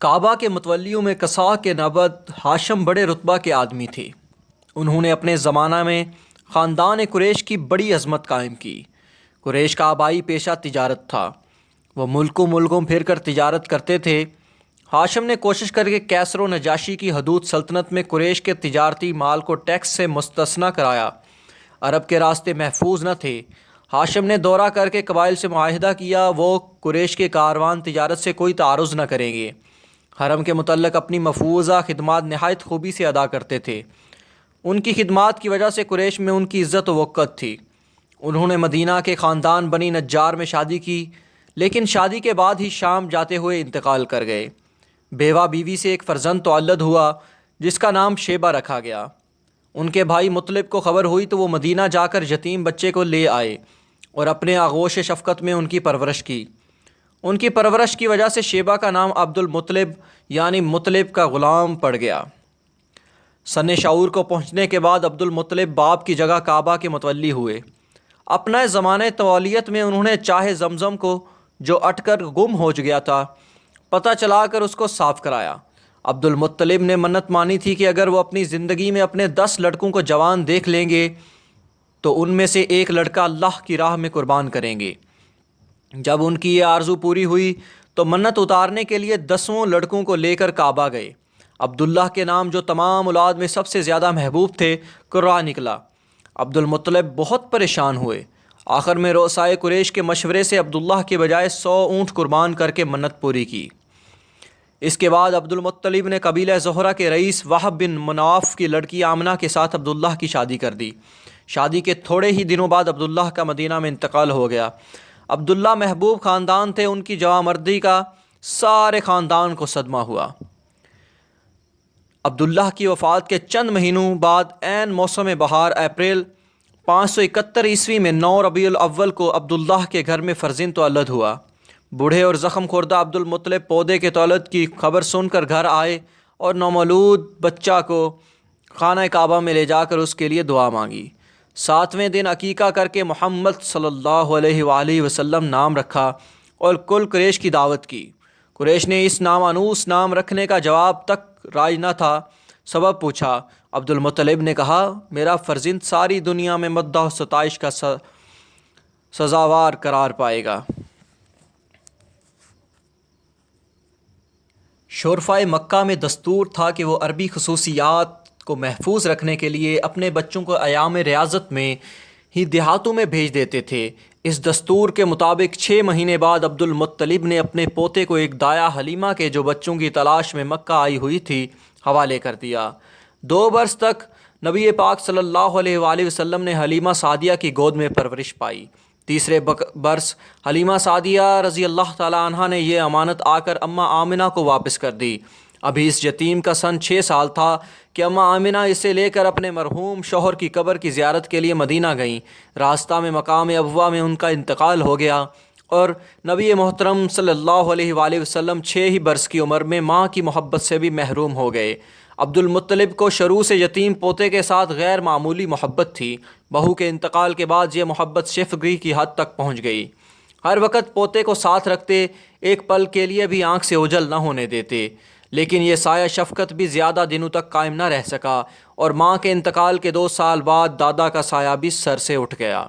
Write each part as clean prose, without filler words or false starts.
کعبہ کے متولیوں میں قصاء کے نبد ہاشم بڑے رتبہ کے آدمی تھے۔ انہوں نے اپنے زمانہ میں خاندان قریش کی بڑی عظمت قائم کی۔ قریش کا آبائی پیشہ تجارت تھا۔ وہ ملکوں پھر کر تجارت کرتے تھے۔ ہاشم نے کوشش کر کے کیسر و نجاشی کی حدود سلطنت میں قریش کے تجارتی مال کو ٹیکس سے مستثنی کرایا۔ عرب کے راستے محفوظ نہ تھے۔ ہاشم نے دورہ کر کے قبائل سے معاہدہ کیا وہ قریش کے کاروان تجارت سے کوئی تعارض نہ کریں گے۔ حرم کے متعلق اپنی مفروضہ خدمات نہایت خوبی سے ادا کرتے تھے۔ ان کی خدمات کی وجہ سے قریش میں ان کی عزت و وقت تھی۔ انہوں نے مدینہ کے خاندان بنی نجار میں شادی کی، لیکن شادی کے بعد ہی شام جاتے ہوئے انتقال کر گئے۔ بیوہ بیوی سے ایک فرزند تولد ہوا جس کا نام شیبہ رکھا گیا۔ ان کے بھائی مطلب کو خبر ہوئی تو وہ مدینہ جا کر یتیم بچے کو لے آئے اور اپنے آغوش شفقت میں ان کی پرورش کی۔ ان کی پرورش کی وجہ سے شیبہ کا نام عبد المطلب یعنی مطلب کا غلام پڑ گیا۔ سن شعور کو پہنچنے کے بعد عبد المطلب باپ کی جگہ کعبہ کے متولی ہوئے۔ اپنا زمانۂ تولیت میں انہوں نے چاہے زمزم کو جو اٹ کر گم ہو گیا تھا پتہ چلا کر اس کو صاف کرایا۔ عبد المطلب نے منت مانی تھی کہ اگر وہ اپنی زندگی میں اپنے 10 لڑکوں کو جوان دیکھ لیں گے تو ان میں سے ایک لڑکا اللہ کی راہ میں قربان کریں گے۔ جب ان کی یہ آرزو پوری ہوئی تو منت اتارنے کے لیے 10 لڑکوں کو لے کر کعبہ گئے۔ عبداللہ کے نام جو تمام اولاد میں سب سے زیادہ محبوب تھے قرہ نکلا۔ عبد المطلب بہت پریشان ہوئے۔ آخر میں رؤسائے قریش کے مشورے سے عبداللہ کے بجائے 100 اونٹ قربان کر کے منت پوری کی۔ اس کے بعد عبد المطلب نے قبیلہ زہرہ کے رئیس وہب بن مناف کی لڑکی آمنہ کے ساتھ عبداللہ کی شادی کر دی۔ شادی کے تھوڑے ہی دنوں بعد عبداللہ کا مدینہ میں انتقال ہو گیا۔ عبداللہ محبوب خاندان تھے، ان کی جوانمردی کا سارے خاندان کو صدمہ ہوا۔ عبداللہ کی وفات کے چند مہینوں بعد عین موسم بہار اپریل 571 عیسوی میں 9 ربیع الاول کو عبداللہ کے گھر میں فرزند تولد ہوا۔ بوڑھے اور زخم خوردہ عبد المطلب پودے کے تولد کی خبر سن کر گھر آئے اور نومولود بچہ کو خانہ کعبہ میں لے جا کر اس کے لیے دعا مانگی۔ 7ویں دن عقیقہ کر کے محمد صلی اللہ علیہ وآلہ وسلم نام رکھا اور کل قریش کی دعوت کی۔ قریش نے اس نامانوس نام رکھنے کا جواب تک رائج نہ تھا۔ سبب پوچھا۔ عبد المطلب نے کہا میرا فرزند ساری دنیا میں مدح و ستائش کا سزاوار قرار پائے گا۔ شرفائے مکہ میں دستور تھا کہ وہ عربی خصوصیات کو محفوظ رکھنے کے لیے اپنے بچوں کو ایام ریاضت میں ہی دیہاتوں میں بھیج دیتے تھے۔ اس دستور کے مطابق 6 مہینے بعد عبد المطلب نے اپنے پوتے کو ایک دایا حلیمہ کے جو بچوں کی تلاش میں مکہ آئی ہوئی تھی حوالے کر دیا۔ 2 برس تک نبی پاک صلی اللہ علیہ وآلہ وسلم نے حلیمہ سعدیہ کی گود میں پرورش پائی۔ تیسرے برس حلیمہ سعدیہ رضی اللہ تعالی عنہ نے یہ امانت آ کر اماں آمنہ کو واپس کر دی۔ ابھی اس یتیم کا سن 6 سال تھا کہ اماں آمنہ اسے لے کر اپنے مرحوم شوہر کی قبر کی زیارت کے لیے مدینہ گئیں۔ راستہ میں مقام ابوا میں ان کا انتقال ہو گیا اور نبی محترم صلی اللہ علیہ وآلہ وسلم 6 ہی برس کی عمر میں ماں کی محبت سے بھی محروم ہو گئے۔ عبد المطلب کو شروع سے یتیم پوتے کے ساتھ غیر معمولی محبت تھی۔ بہو کے انتقال کے بعد یہ محبت شفقت کی حد تک پہنچ گئی۔ ہر وقت پوتے کو ساتھ رکھتے، ایک پل کے لیے بھی آنکھ سے اوجھل نہ ہونے دیتے، لیکن یہ سایہ شفقت بھی زیادہ دنوں تک قائم نہ رہ سکا اور ماں کے انتقال کے 2 سال بعد دادا کا سایہ بھی سر سے اٹھ گیا۔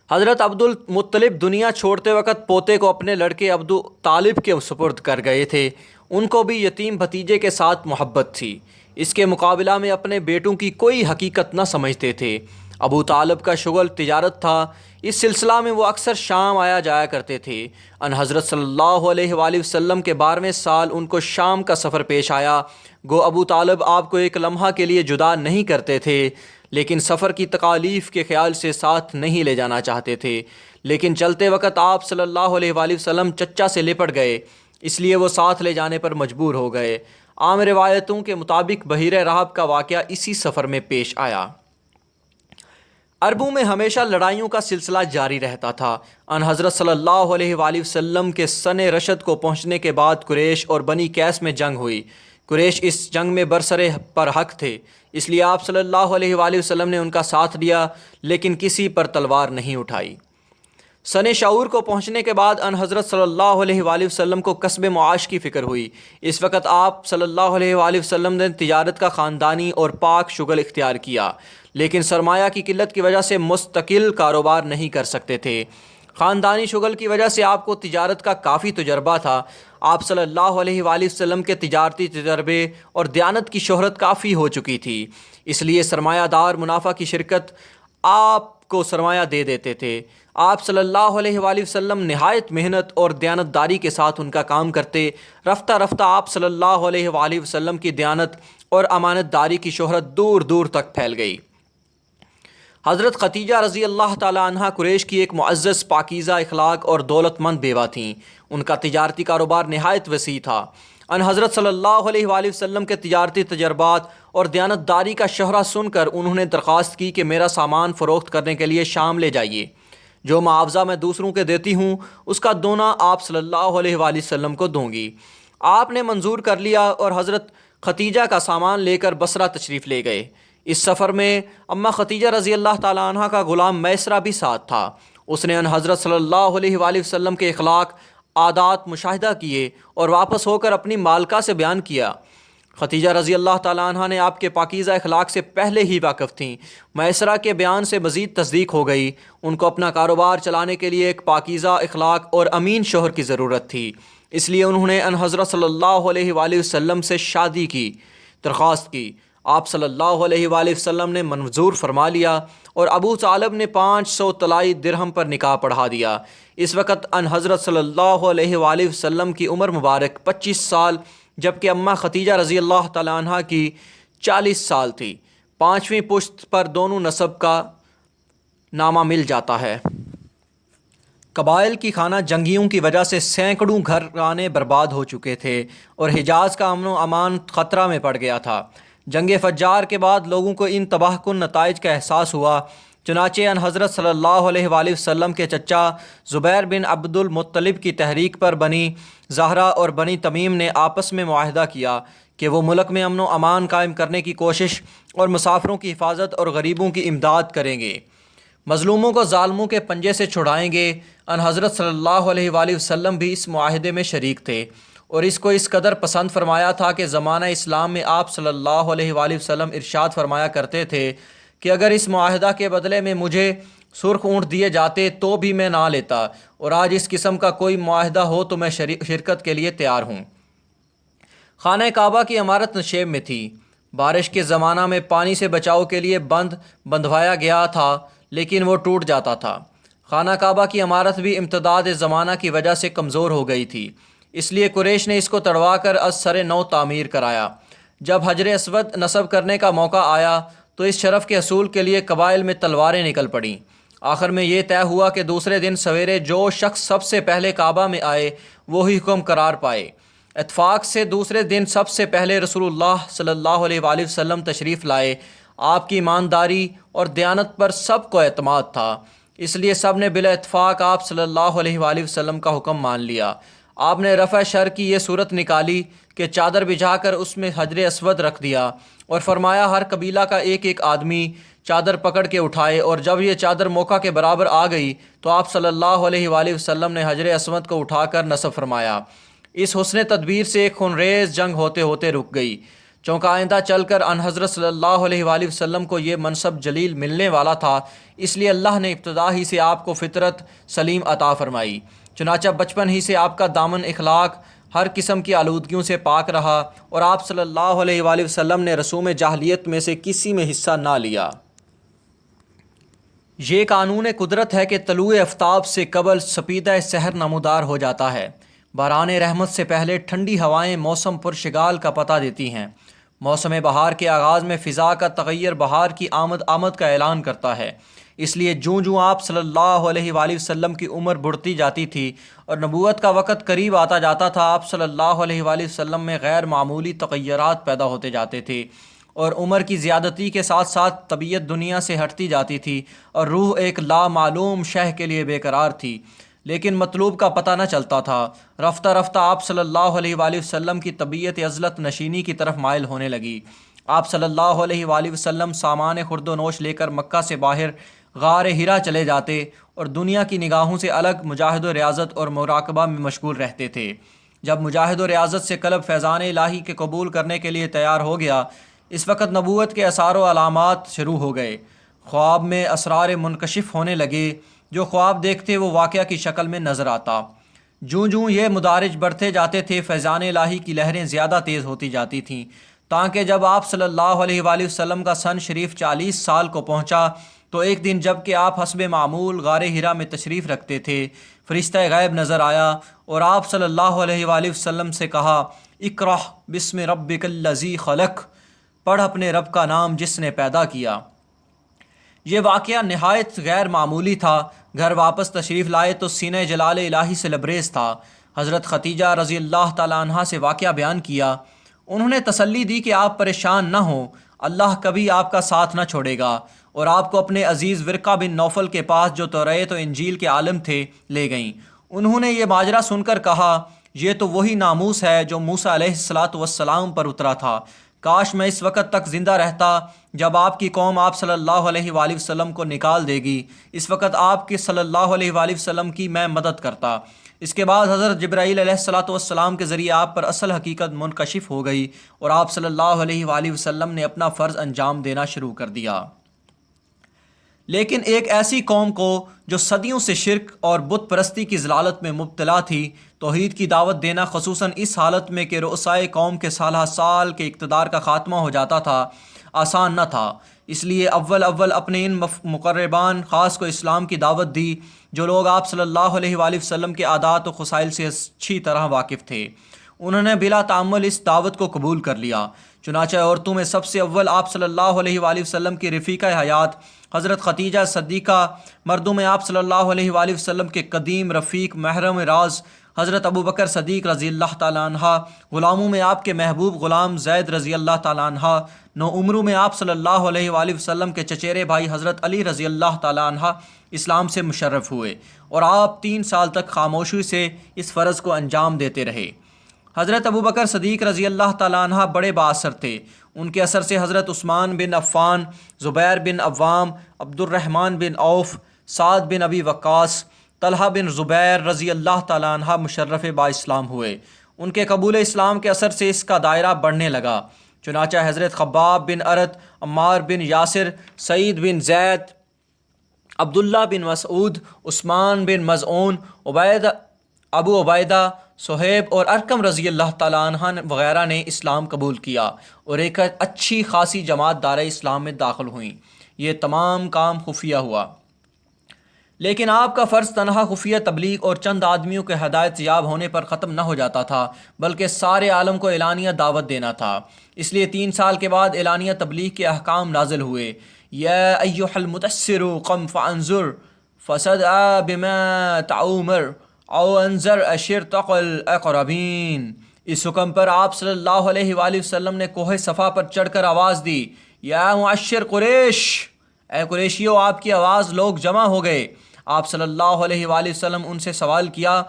حضرت عبد المطلب دنیا چھوڑتے وقت پوتے کو اپنے لڑکے عبد طالب کے سپرد کر گئے تھے۔ ان کو بھی یتیم بھتیجے کے ساتھ محبت تھی۔ اس کے مقابلہ میں اپنے بیٹوں کی کوئی حقیقت نہ سمجھتے تھے۔ ابو طالب کا شغل تجارت تھا، اس سلسلہ میں وہ اکثر شام آیا جایا کرتے تھے۔ ان حضرت صلی اللہ علیہ وآلہ وسلم کے 12ویں سال ان کو شام کا سفر پیش آیا۔ گو ابو طالب آپ کو ایک لمحہ کے لیے جدا نہیں کرتے تھے، لیکن سفر کی تکالیف کے خیال سے ساتھ نہیں لے جانا چاہتے تھے۔ لیکن چلتے وقت آپ صلی اللہ علیہ وآلہ وسلم چچا سے لپٹ گئے، اس لیے وہ ساتھ لے جانے پر مجبور ہو گئے۔ عام روایتوں کے مطابق بحیرہ رحب کا واقعہ اسی سفر میں پیش آیا۔ عربوں میں ہمیشہ لڑائیوں کا سلسلہ جاری رہتا تھا۔ ان حضرت صلی اللہ علیہ وآلہ وسلم کے سن رشد کو پہنچنے کے بعد قریش اور بنی قیس میں جنگ ہوئی۔ قریش اس جنگ میں برسر پر حق تھے، اس لیے آپ صلی اللہ علیہ وآلہ وسلم نے ان کا ساتھ دیا، لیکن کسی پر تلوار نہیں اٹھائی۔ سن شعور کو پہنچنے کے بعد ان حضرت صلی اللہ علیہ وآلہ وسلم کو کسب معاش کی فکر ہوئی۔ اس وقت آپ صلی اللہ علیہ وآلہ وسلم نے تجارت کا خاندانی اور پاک شغل اختیار کیا، لیکن سرمایہ کی قلت کی وجہ سے مستقل کاروبار نہیں کر سکتے تھے۔ خاندانی شغل کی وجہ سے آپ کو تجارت کا کافی تجربہ تھا۔ آپ صلی اللہ علیہ وآلہ وسلم کے تجارتی تجربے اور دیانت کی شہرت کافی ہو چکی تھی، اس لیے سرمایہ دار منافع کی شرکت آپ کو سرمایہ دے دیتے تھے۔ آپ صلی اللہ علیہ وآلہ وسلم نہایت محنت اور دیانت داری کے ساتھ ان کا کام کرتے۔ رفتہ رفتہ آپ صلی اللہ علیہ وآلہ وسلم کی دیانت اور امانت داری کی شہرت دور دور تک پھیل گئی۔ حضرت خدیجہ رضی اللہ تعالی عنہ قریش کی ایک معزز، پاکیزہ اخلاق اور دولت مند بیوہ تھیں۔ ان کا تجارتی کاروبار نہایت وسیع تھا۔ ان حضرت صلی اللہ علیہ وآلہ وسلم کے تجارتی تجربات اور دیانت داری کا شہرہ سن کر انہوں نے درخواست کی کہ میرا سامان فروخت کرنے کے لیے شام لے جائیے۔ جو معاوضہ میں دوسروں کے دیتی ہوں اس کا دونا آپ صلی اللہ علیہ وآلہ وسلم کو دوں گی۔ آپ نے منظور کر لیا اور حضرت خدیجہ کا سامان لے کر بصرہ تشریف لے گئے۔ اس سفر میں اماں خدیجہ رضی اللہ تعالی عنہ کا غلام میسرہ بھی ساتھ تھا۔ اس نے ان حضرت صلی اللہ علیہ وآلہ وسلم کے اخلاق، عادات مشاہدہ کیے اور واپس ہو کر اپنی مالکہ سے بیان کیا۔ خدیجہ رضی اللہ تعالی عنہ نے آپ کے پاکیزہ اخلاق سے پہلے ہی واقف تھیں۔ میسرہ کے بیان سے مزید تصدیق ہو گئی۔ ان کو اپنا کاروبار چلانے کے لیے ایک پاکیزہ اخلاق اور امین شوہر کی ضرورت تھی، اس لیے انہوں نے ان حضرت صلی اللہ علیہ وآلہ وسلم سے شادی کی درخواست کی۔ آپ صلی اللہ علیہ وآلہ وسلم نے منظور فرما لیا اور ابو طالب نے 500 طلائی درہم پر نکاح پڑھا دیا۔ اس وقت ان حضرت صلی اللہ علیہ وآلہ وسلم کی عمر مبارک 25 سال جبکہ اماں خدیجہ رضی اللہ تعالی عنہ کی 40 سال تھی۔ 5ویں پشت پر دونوں نسب کا نامہ مل جاتا ہے۔ قبائل کی خانہ جنگیوں کی وجہ سے سینکڑوں گھرانے برباد ہو چکے تھے اور حجاز کا امن و امان خطرہ میں پڑ گیا تھا۔ جنگ فجار کے بعد لوگوں کو ان تباہ کن نتائج کا احساس ہوا، چنانچہ ان حضرت صلی اللہ علیہ وآلہ وسلم کے چچا زبیر بن عبد المطلب کی تحریک پر بنی زہرہ اور بنی تمیم نے آپس میں معاہدہ کیا کہ وہ ملک میں امن و امان قائم کرنے کی کوشش اور مسافروں کی حفاظت اور غریبوں کی امداد کریں گے، مظلوموں کو ظالموں کے پنجے سے چھڑائیں گے۔ ان حضرت صلی اللہ علیہ وآلہ وسلم بھی اس معاہدے میں شریک تھے اور اس کو اس قدر پسند فرمایا تھا کہ زمانہ اسلام میں آپ صلی اللہ علیہ وآلہ وسلم ارشاد فرمایا کرتے تھے کہ اگر اس معاہدہ کے بدلے میں مجھے سرخ اونٹ دیے جاتے تو بھی میں نہ لیتا، اور آج اس قسم کا کوئی معاہدہ ہو تو میں شرکت کے لیے تیار ہوں۔ خانہ کعبہ کی عمارت نشیب میں تھی۔ بارش کے زمانہ میں پانی سے بچاؤ کے لیے بندھوایا گیا تھا لیکن وہ ٹوٹ جاتا تھا۔ خانہ کعبہ کی عمارت بھی امتداد زمانہ کی وجہ سے کمزور ہو گئی تھی، اس لیے قریش نے اس کو تڑوا کر از سر نو تعمیر کرایا۔ جب حجر اسود نصب کرنے کا موقع آیا تو اس شرف کے حصول کے لیے قبائل میں تلواریں نکل پڑیں۔ آخر میں یہ طے ہوا کہ دوسرے دن سویرے جو شخص سب سے پہلے کعبہ میں آئے وہی حکم قرار پائے۔ اتفاق سے دوسرے دن سب سے پہلے رسول اللہ صلی اللہ علیہ وآلہ وسلم تشریف لائے۔ آپ کی ایمانداری اور دیانت پر سب کو اعتماد تھا، اس لیے سب نے بلا اتفاق آپ صلی اللہ علیہ وآلہ وسلم کا حکم مان لیا۔ آپ نے رفع شر کی یہ صورت نکالی کہ چادر بچھا کر اس میں حجر اسود رکھ دیا اور فرمایا ہر قبیلہ کا ایک ایک آدمی چادر پکڑ کے اٹھائے، اور جب یہ چادر موقع کے برابر آ گئی تو آپ صلی اللہ علیہ وآلہ وسلم نے حجر اسود کو اٹھا کر نصب فرمایا۔ اس حسن تدبیر سے ایک خونریز جنگ ہوتے ہوتے رک گئی، چونکہ آئندہ چل کر ان حضرت صلی اللہ علیہ وآلہ وسلم کو یہ منصب جلیل ملنے والا تھا، اس لیے اللہ نے ابتدا ہی سے آپ کو فطرت سلیم عطا فرمائی۔ چنانچہ بچپن ہی سے آپ کا دامن اخلاق ہر قسم کی آلودگیوں سے پاک رہا اور آپ صلی اللہ علیہ وآلہ وسلم نے رسوم جاہلیت میں سے کسی میں حصہ نہ لیا۔ یہ قانون قدرت ہے کہ طلوع آفتاب سے قبل سپیدہ سحر نمودار ہو جاتا ہے۔ باران رحمت سے پہلے ٹھنڈی ہوائیں موسم پرشگال کا پتہ دیتی ہیں۔ موسم بہار کے آغاز میں فضا کا تغیر بہار کی آمد کا اعلان کرتا ہے، اس لیے جوں جوں آپ صلی اللہ علیہ وآلہ وسلم کی عمر بڑھتی جاتی تھی اور نبوت کا وقت قریب آتا جاتا تھا، آپ صلی اللہ علیہ وآلہ وسلم میں غیر معمولی تغیرات پیدا ہوتے جاتے تھے اور عمر کی زیادتی کے ساتھ ساتھ طبیعت دنیا سے ہٹتی جاتی تھی اور روح ایک لامعلوم شے کے لیے بے قرار تھی، لیکن مطلوب کا پتہ نہ چلتا تھا۔ رفتہ رفتہ آپ صلی اللہ علیہ وآلہ وسلم کی طبیعت عزلت نشینی کی طرف مائل ہونے لگی۔ آپ صلی اللہ علیہ وآلہ وسلم سامان خورد و نوش لے کر مکہ سے باہر غار ہرا چلے جاتے اور دنیا کی نگاہوں سے الگ مجاہد و ریاضت اور مراقبہ میں مشغول رہتے تھے۔ جب مجاہد و ریاضت سے قلب فیضان الہی کے قبول کرنے کے لیے تیار ہو گیا، اس وقت نبوت کے آثار و علامات شروع ہو گئے۔ خواب میں اسرار منکشف ہونے لگے، جو خواب دیکھتے وہ واقعہ کی شکل میں نظر آتا۔ جوں جوں یہ مدارج بڑھتے جاتے تھے، فیضان الہی کی لہریں زیادہ تیز ہوتی جاتی تھیں، تاکہ جب آپ صلی اللہ علیہ وآلہ وسلم کا سن شریف 40 سال کو پہنچا تو ایک دن جب کہ آپ حسب معمول غار ہرا میں تشریف رکھتے تھے، فرشتہ غیب نظر آیا اور آپ صلی اللہ علیہ وآلہ وسلم سے کہا، اقرأ بسم ربک الذی خلق، پڑھ اپنے رب کا نام جس نے پیدا کیا۔ یہ واقعہ نہایت غیر معمولی تھا۔ گھر واپس تشریف لائے تو سینہ جلال الہی سے لبریز تھا۔ حضرت خدیجہ رضی اللہ تعالیٰ عنہا سے واقعہ بیان کیا۔ انہوں نے تسلی دی کہ آپ پریشان نہ ہوں، اللہ کبھی آپ کا ساتھ نہ چھوڑے گا، اور آپ کو اپنے عزیز ورقہ بن نوفل کے پاس جو توریت و انجیل کے عالم تھے لے گئیں۔ انہوں نے یہ ماجرا سن کر کہا، یہ تو وہی ناموس ہے جو موسیٰ علیہ السلام پر اترا تھا۔ کاش میں اس وقت تک زندہ رہتا جب آپ کی قوم آپ صلی اللہ علیہ وآلہ وسلم کو نکال دے گی، اس وقت آپ کے صلی اللہ علیہ وآلہ وسلم کی میں مدد کرتا۔ اس کے بعد حضرت جبرائیل علیہ السلام کے ذریعے آپ پر اصل حقیقت منکشف ہو گئی اور آپ صلی اللہ علیہ وآلہ وسلم نے اپنا فرض انجام دینا شروع کر دیا۔ لیکن ایک ایسی قوم کو جو صدیوں سے شرک اور بت پرستی کی ضلالت میں مبتلا تھی، توحید کی دعوت دینا، خصوصاً اس حالت میں کہ رؤسائے قوم کے سالہ سال کے اقتدار کا خاتمہ ہو جاتا تھا، آسان نہ تھا۔ اس لیے اول اپنے ان مقربان خاص کو اسلام کی دعوت دی، جو لوگ آپ صلی اللہ علیہ وآلہ وسلم کے عادات و خصائل سے اچھی طرح واقف تھے۔ انہوں نے بلا تعمل اس دعوت کو قبول کر لیا۔ چنانچہ عورتوں میں سب سے اول آپ صلی اللہ علیہ وآلہ وسلم کی رفیقہ حیات حضرت خدیجہ صدیقہ، مردوں میں آپ صلی اللہ علیہ وآلہ وسلم کے قدیم رفیق محرم راز حضرت ابوبکر صدیق رضی اللہ تعالیٰ عنہ، غلاموں میں آپ کے محبوب غلام زید رضی اللہ تعالیٰ عنہ، نوعمروں میں آپ صلی اللہ علیہ وآلہ وسلم کے چچیرے بھائی حضرت علی رضی اللہ تعالیٰ عنہ اسلام سے مشرف ہوئے، اور آپ 3 سال تک خاموشی سے اس فرض کو انجام دیتے رہے۔ حضرت ابوبکر صدیق رضی اللہ تعالیٰ عنہ بڑے با اثر تھے۔ ان کے اثر سے حضرت عثمان بن عفان، زبیر بن عوام، عبد الرحمن بن عوف، سعد بن ابی وقاص، طلحہ بن زبیر رضی اللہ تعالیٰ عنہ مشرف با اسلام ہوئے۔ ان کے قبول اسلام کے اثر سے اس کا دائرہ بڑھنے لگا۔ چنانچہ حضرت خباب بن ارت، عمار بن یاسر، سعید بن زید، عبداللہ بن مسعود، عثمان بن مظعون، ابو عبیدہ، صہیب اور ارقم رضی اللہ تعالیٰ عنہ وغیرہ نے اسلام قبول کیا اور ایک اچھی خاصی جماعت دار اسلام میں داخل ہوئیں۔ یہ تمام کام خفیہ ہوا، لیکن آپ کا فرض تنہا خفیہ تبلیغ اور چند آدمیوں کے ہدایت یاب ہونے پر ختم نہ ہو جاتا تھا، بلکہ سارے عالم کو اعلانیہ دعوت دینا تھا۔ اس لیے 3 سال کے بعد اعلانیہ تبلیغ کے احکام نازل ہوئے۔ یا ایھا المدثر قم فانذر فصدع بما تعمر او انذر عشیرتک الاقربین۔ اس حکم پر آپ صلی اللہ علیہ وآلہ وسلم نے کوہ صفا پر چڑھ کر آواز دی، یا معشر قریش، اے قریشیو، آپ کی آواز، لوگ جمع ہو گئے۔ آپ صلی اللہ علیہ وآلہ وسلم ان سے سوال کیا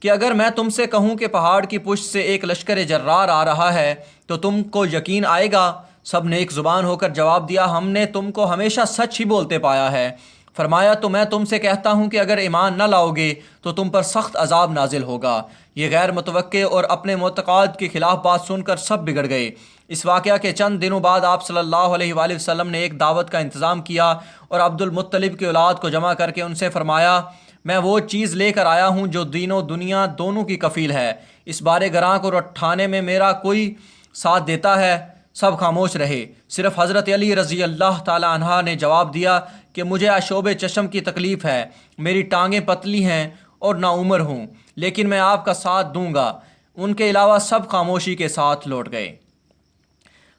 کہ اگر میں تم سے کہوں کہ پہاڑ کی پشت سے ایک لشکر جرار آ رہا ہے تو تم کو یقین آئے گا؟ سب نے ایک زبان ہو کر جواب دیا، ہم نے تم کو ہمیشہ سچ ہی بولتے پایا ہے۔ فرمایا، تو میں تم سے کہتا ہوں کہ اگر ایمان نہ لاؤ گے تو تم پر سخت عذاب نازل ہوگا۔ یہ غیر متوقع اور اپنے معتقاد کے خلاف بات سن کر سب بگڑ گئے۔ اس واقعہ کے چند دنوں بعد آپ صلی اللہ علیہ وآلہ وسلم نے ایک دعوت کا انتظام کیا اور عبد المطلب کی اولاد کو جمع کر کے ان سے فرمایا، میں وہ چیز لے کر آیا ہوں جو دین و دنیا دونوں کی کفیل ہے۔ اس بارے گراں کو اٹھانے میں میرا کوئی ساتھ دیتا ہے؟ سب خاموش رہے۔ صرف حضرت علی رضی اللہ تعالی عنہ نے جواب دیا کہ مجھے آشوب چشم کی تکلیف ہے، میری ٹانگیں پتلی ہیں اور نا عمر ہوں، لیکن میں آپ کا ساتھ دوں گا۔ ان کے علاوہ سب خاموشی کے ساتھ لوٹ گئے۔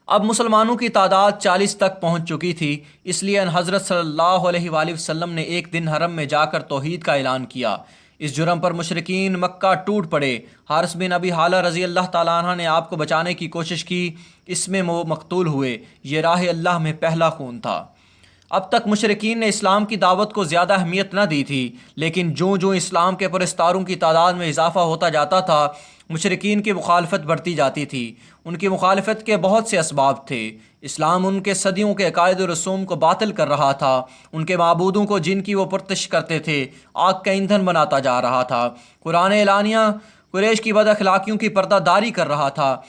اب مسلمانوں کی تعداد 40 تک پہنچ چکی تھی، اس لیے ان حضرت صلی اللہ علیہ وآلہ وسلم نے ایک دن حرم میں جا کر توحید کا اعلان کیا۔ اس جرم پر مشرکین مکہ ٹوٹ پڑے۔ حارث بن ابی حالہ رضی اللہ تعالیٰ عنہ نے آپ کو بچانے کی کوشش کی، اس میں وہ مقتول ہوئے۔ یہ راہ اللہ میں پہلا خون تھا۔ اب تک مشرکین نے اسلام کی دعوت کو زیادہ اہمیت نہ دی تھی، لیکن جوں اسلام کے پرستاروں کی تعداد میں اضافہ ہوتا جاتا تھا، مشرکین کی مخالفت بڑھتی جاتی تھی۔ ان کی مخالفت کے بہت سے اسباب تھے۔ اسلام ان کے صدیوں کے عقائد و رسوم کو باطل کر رہا تھا، ان کے معبودوں کو جن کی وہ پرستش کرتے تھے آگ کا ایندھن بناتا جا رہا تھا۔ قرآن اعلانیہ قریش کی بد اخلاقیوں کی پردہ داری کر رہا تھا۔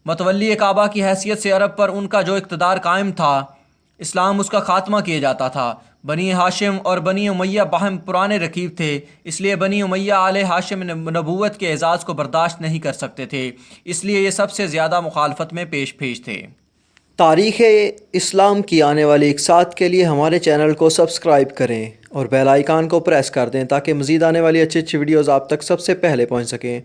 متولی کعبہ کی حیثیت سے عرب پر ان کا جو اقتدار قائم تھا، اسلام اس کا خاتمہ کیے جاتا تھا۔ بنی ہاشم اور بنی امیہ باہم پرانے رقیب تھے، اس لیے بنی امیہ آل ہاشم نبوت کے اعزاز کو برداشت نہیں کر سکتے تھے، اس لیے یہ سب سے زیادہ مخالفت میں پیش تھے۔ تاریخ اسلام کی آنے والی اقساط کے لیے ہمارے چینل کو سبسکرائب کریں اور بیل آئیکن کو پریس کر دیں تاکہ مزید آنے والی اچھی ویڈیوز آپ تک سب سے پہلے پہنچ سکیں۔